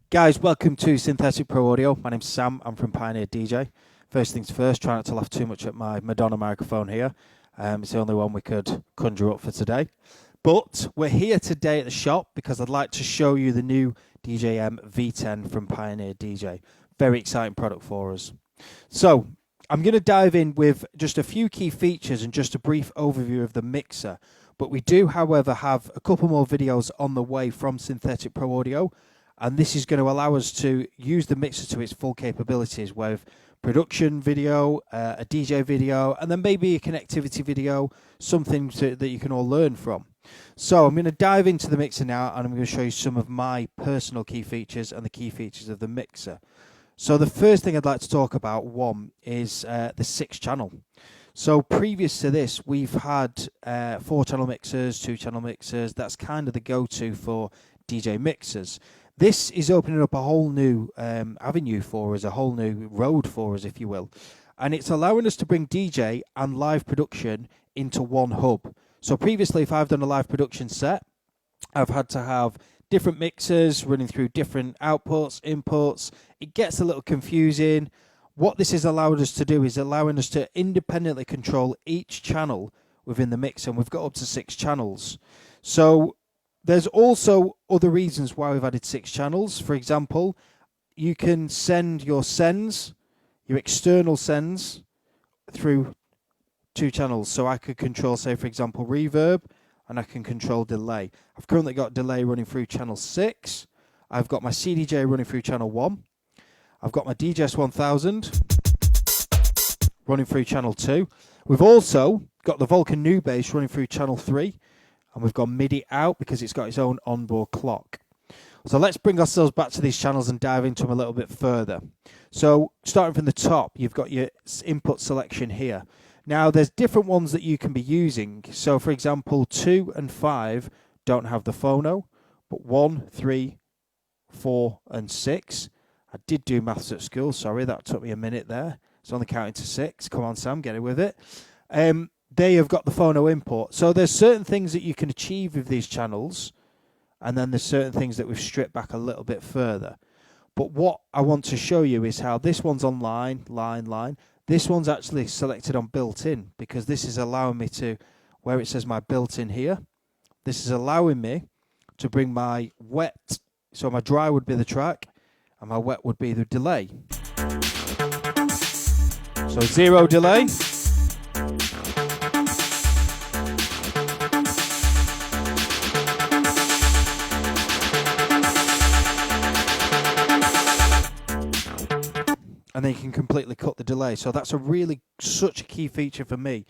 Guys, welcome to Synthetic Pro Audio. My name's Sam. I'm from Pioneer DJ. First things first, try not to laugh too much at my Madonna microphone here. It's the only one we could conjure up for today. But we're here today at the shop because I'd like to show you the new DJM V-10 from Pioneer DJ. Very exciting product for us. So I'm going to dive in with just a few key features and just a brief overview of the mixer. But we do, however, have a couple more videos on the way from Synthetic Pro Audio. And this is going to allow us to use the mixer to its full capabilities with production video, a DJ video, and then maybe a connectivity video, something that you can all learn from. So I'm going to dive into the mixer now, and I'm going to show you some of my personal key features and the key features of the mixer. So the first thing I'd like to talk about, one, is the 6-channel. So previous to this, we've had 4-channel mixers, 2-channel mixers. That's kind of the go-to for DJ mixers. This is opening up a whole new avenue for us, a whole new road for us, if you will. And it's allowing us to bring DJ and live production into one hub. So previously, if I've done a live production set, I've had to have different mixers running through different outputs, inputs. It gets a little confusing. What this has allowed us to do is allowing us to independently control each channel within the mix, and we've got up to 6 channels. So there's also other reasons why we've added 6 channels. For example, you can send your sends, your external sends, through 2 channels. So I could control, say, for example, reverb, and I can control delay. I've currently got delay running through channel 6. I've got my CDJ running through channel 1. I've got my DJS 1000 running through channel 2. We've also got the Vulcan New Bass running through channel 3. And we've got MIDI out because it's got its own onboard clock. So let's bring ourselves back to these channels and dive into them a little bit further. So starting from the top, you've got your input selection here. Now there's different ones that you can be using. So for example, 2 and 5 don't have the phono, but 1, 3, 4 and 6. I did do maths at school, sorry, that took me a minute there. It's only counting to 6. Come on, Sam, get it with it. They have got the phono import. So there's certain things that you can achieve with these channels, and then there's certain things that we've stripped back a little bit further. But what I want to show you is how this one's on line. This one's actually selected on built-in, because this is allowing me to, where it says my built-in here, this is allowing me to bring my wet, so my dry would be the track, and my wet would be the delay. So 0 delay. And then you can completely cut the delay. So that's such a key feature for me,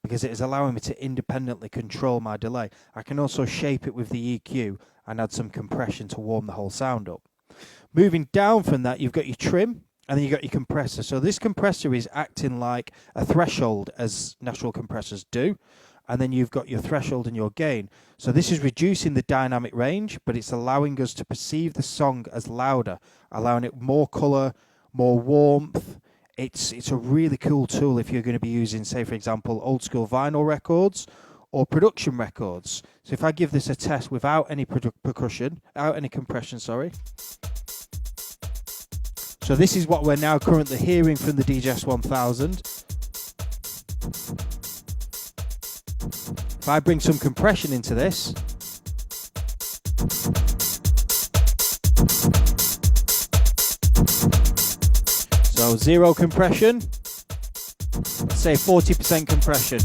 because it is allowing me to independently control my delay. I can also shape it with the EQ and add some compression to warm the whole sound up. Moving down from that, you've got your trim, and then you've got your compressor. So this compressor is acting like a threshold, as natural compressors do. And then you've got your threshold and your gain. So this is reducing the dynamic range, but it's allowing us to perceive the song as louder, allowing it more colour, more warmth. It's a really cool tool if you're going to be using, say, for example, old school vinyl records or production records. So if I give this a test without any percussion, without any compression, sorry. So this is what we're now currently hearing from the DJS 1000. If I bring some compression into this, so 0 compression, let's say 40% compression.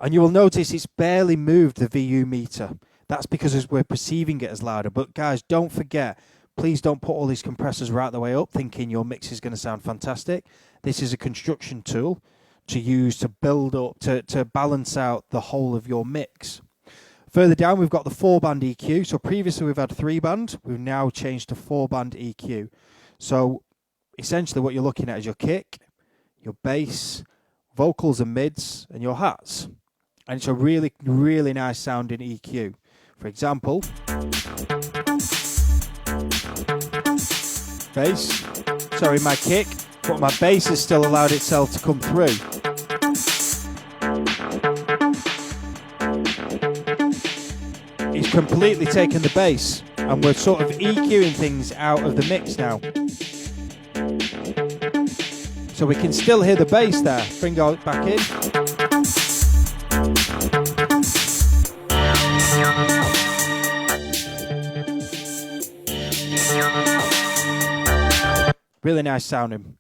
And you will notice it's barely moved the VU meter. That's because we're perceiving it as louder. But guys, don't forget, please don't put all these compressors right the way up thinking your mix is going to sound fantastic. This is a construction tool to use to build up, to balance out the whole of your mix. Further down, we've got the 4-band EQ. So previously we've had 3-band. We've now changed to 4-band EQ. So essentially what you're looking at is your kick, your bass, vocals and mids, and your hats. And it's a really, really nice sounding EQ. For example, bass, sorry, my kick, but my bass has still allowed itself to come through. we've completely taken the bass and we're sort of EQing things out of the mix now. So we can still hear the bass there. Bring it back in. Really nice sounding.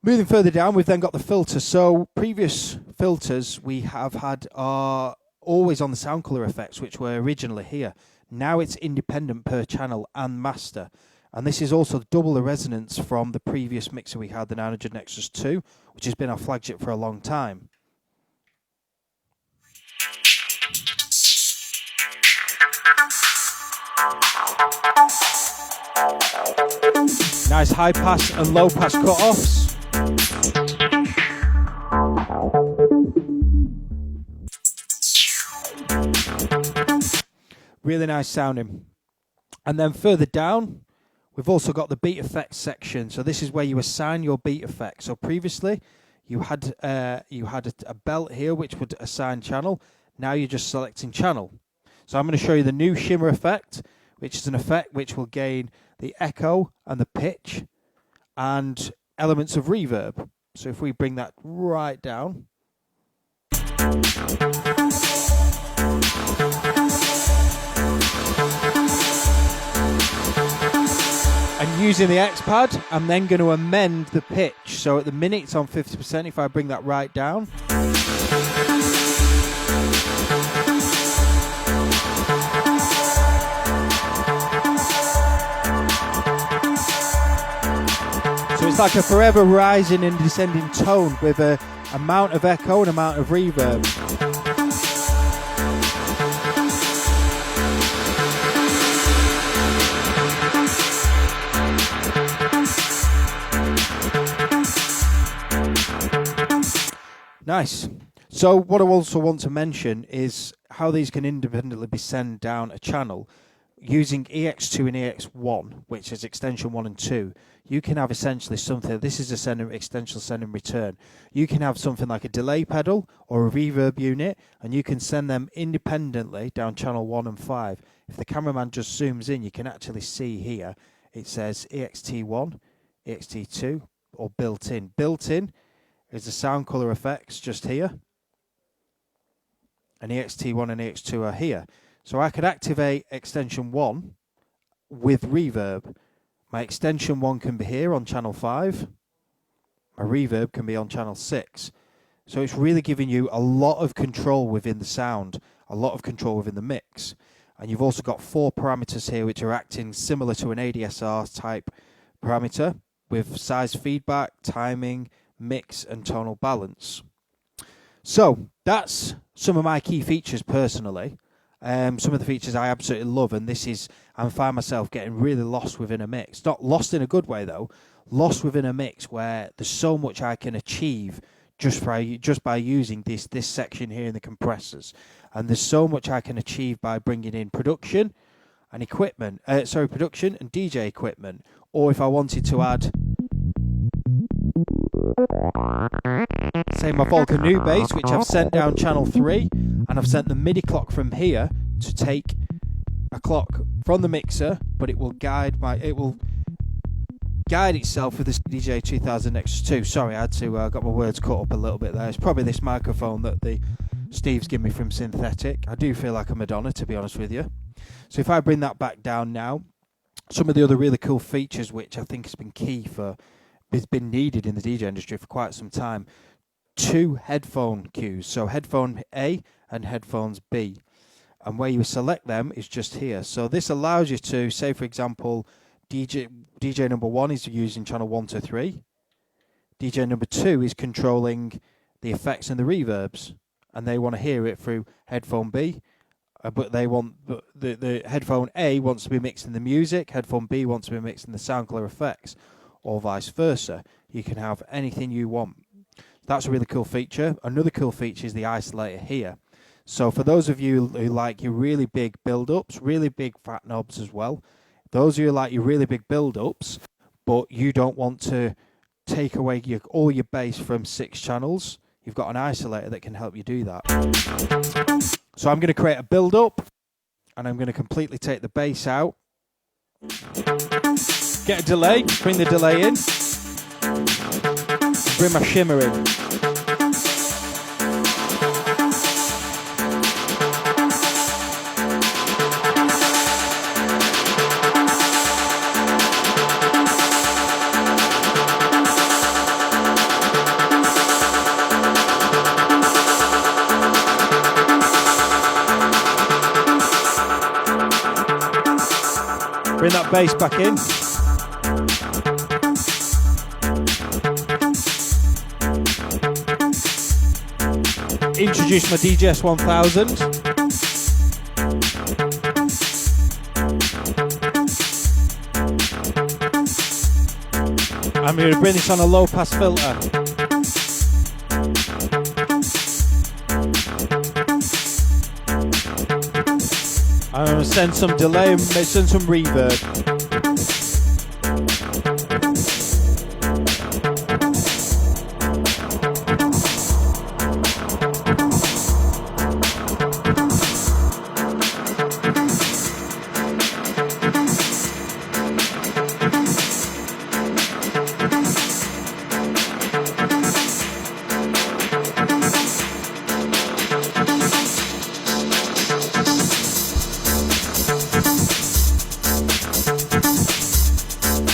Moving further down, we've then got the filter. So previous filters we have had are always on the sound colour effects, which were originally here. Now it's independent per channel and master. And this is also double the resonance from the previous mixer we had, the 900 Nexus 2, which has been our flagship for a long time. Nice high pass and low pass cut-offs. Really nice sounding. And then further down, we've also got the beat effects section. So this is where you assign your beat effect. So previously, you had a belt here which would assign channel. Now you're just selecting channel. So I'm going to show you the new shimmer effect, which is an effect which will gain the echo and the pitch and elements of reverb. So if we bring that right down. And using the X-Pad, I'm then going to amend the pitch. So at the minute it's on 50%. If I bring that right down. So it's like a forever rising and descending tone with a amount of echo and amount of reverb. Nice. So what I also want to mention is how these can independently be sent down a channel. Using EX2 and EX1, which is extension 1 and 2, you can have essentially something, this is a extension send and return. You can have something like a delay pedal or a reverb unit, and you can send them independently down channel 1 and 5. If the cameraman just zooms in, you can actually see here, it says EXT1, EXT2, or built-in. Built-in is the sound colour effects just here, and EXT1 and EX2 are here. So I could activate extension 1 with reverb. My extension 1 can be here on channel 5. My reverb can be on channel 6. So it's really giving you a lot of control within the sound, a lot of control within the mix. And you've also got 4 parameters here which are acting similar to an ADSR type parameter with size feedback, timing, mix and tonal balance. So that's some of my key features personally. Some of the features I absolutely love, and I find myself getting really lost within a mix. Not lost in a good way though, lost within a mix where there's so much I can achieve just by using this section here in the compressors, and there's so much I can achieve by bringing in production and equipment. Production and DJ equipment, or if I wanted to add, say, my Volca new bass, which I've sent down channel 3, and I've sent the MIDI clock from here to take a clock from the mixer, but it will guide itself with this DJ 2000 Nexus 2. Sorry, I had to got my words caught up a little bit there. It's probably this microphone that Steve's given me from Synthetic. I do feel like a Madonna, to be honest with you. So if I bring that back down now, some of the other really cool features which I think has been key it's been needed in the DJ industry for quite some time. 2 headphone cues, so headphone A and headphones B, and where you select them is just here. So this allows you to, say for example, DJ number 1 is using channel 1 to 3, DJ number 2 is controlling the effects and the reverbs, and they want to hear it through headphone B, but they want the headphone A wants to be mixing the music, headphone B wants to be mixing the sound colour effects, or vice versa. You can have anything you want. That's a really cool feature. Another cool feature is the isolator here. So for those of you who like your really big build-ups, really big fat knobs as well, those of you who like your really big build-ups, but you don't want to take away all your bass from 6 channels, you've got an isolator that can help you do that. So I'm going to create a build-up. And I'm going to completely take the bass out. Get a delay, bring the delay in. Bring my shimmer in. Bring that bass back in. Introduce my DJS 1000. I'm going to bring this on a low pass filter. I'm going to send some delay and send some reverb.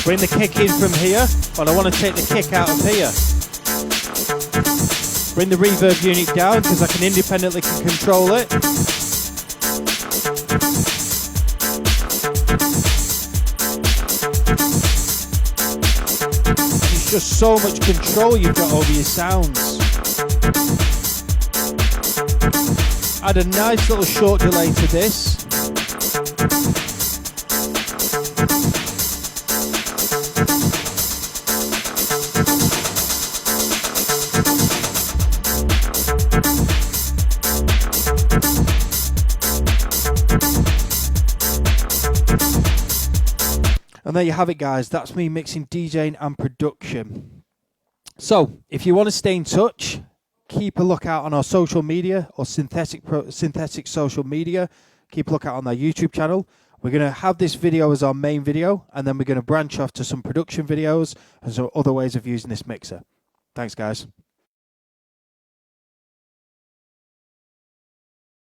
Bring the kick in from here, but I want to take the kick out of here. Bring the reverb unit down because I can independently control it. And it's just so much control you've got over your sounds. Add a nice little short delay to this. And there you have it, guys. That's me mixing, DJing and production. So if you want to stay in touch, keep a lookout on our social media or synthetic social media. Keep a lookout on our YouTube channel. We're going to have this video as our main video, and then we're going to branch off to some production videos and some other ways of using this mixer. Thanks, guys.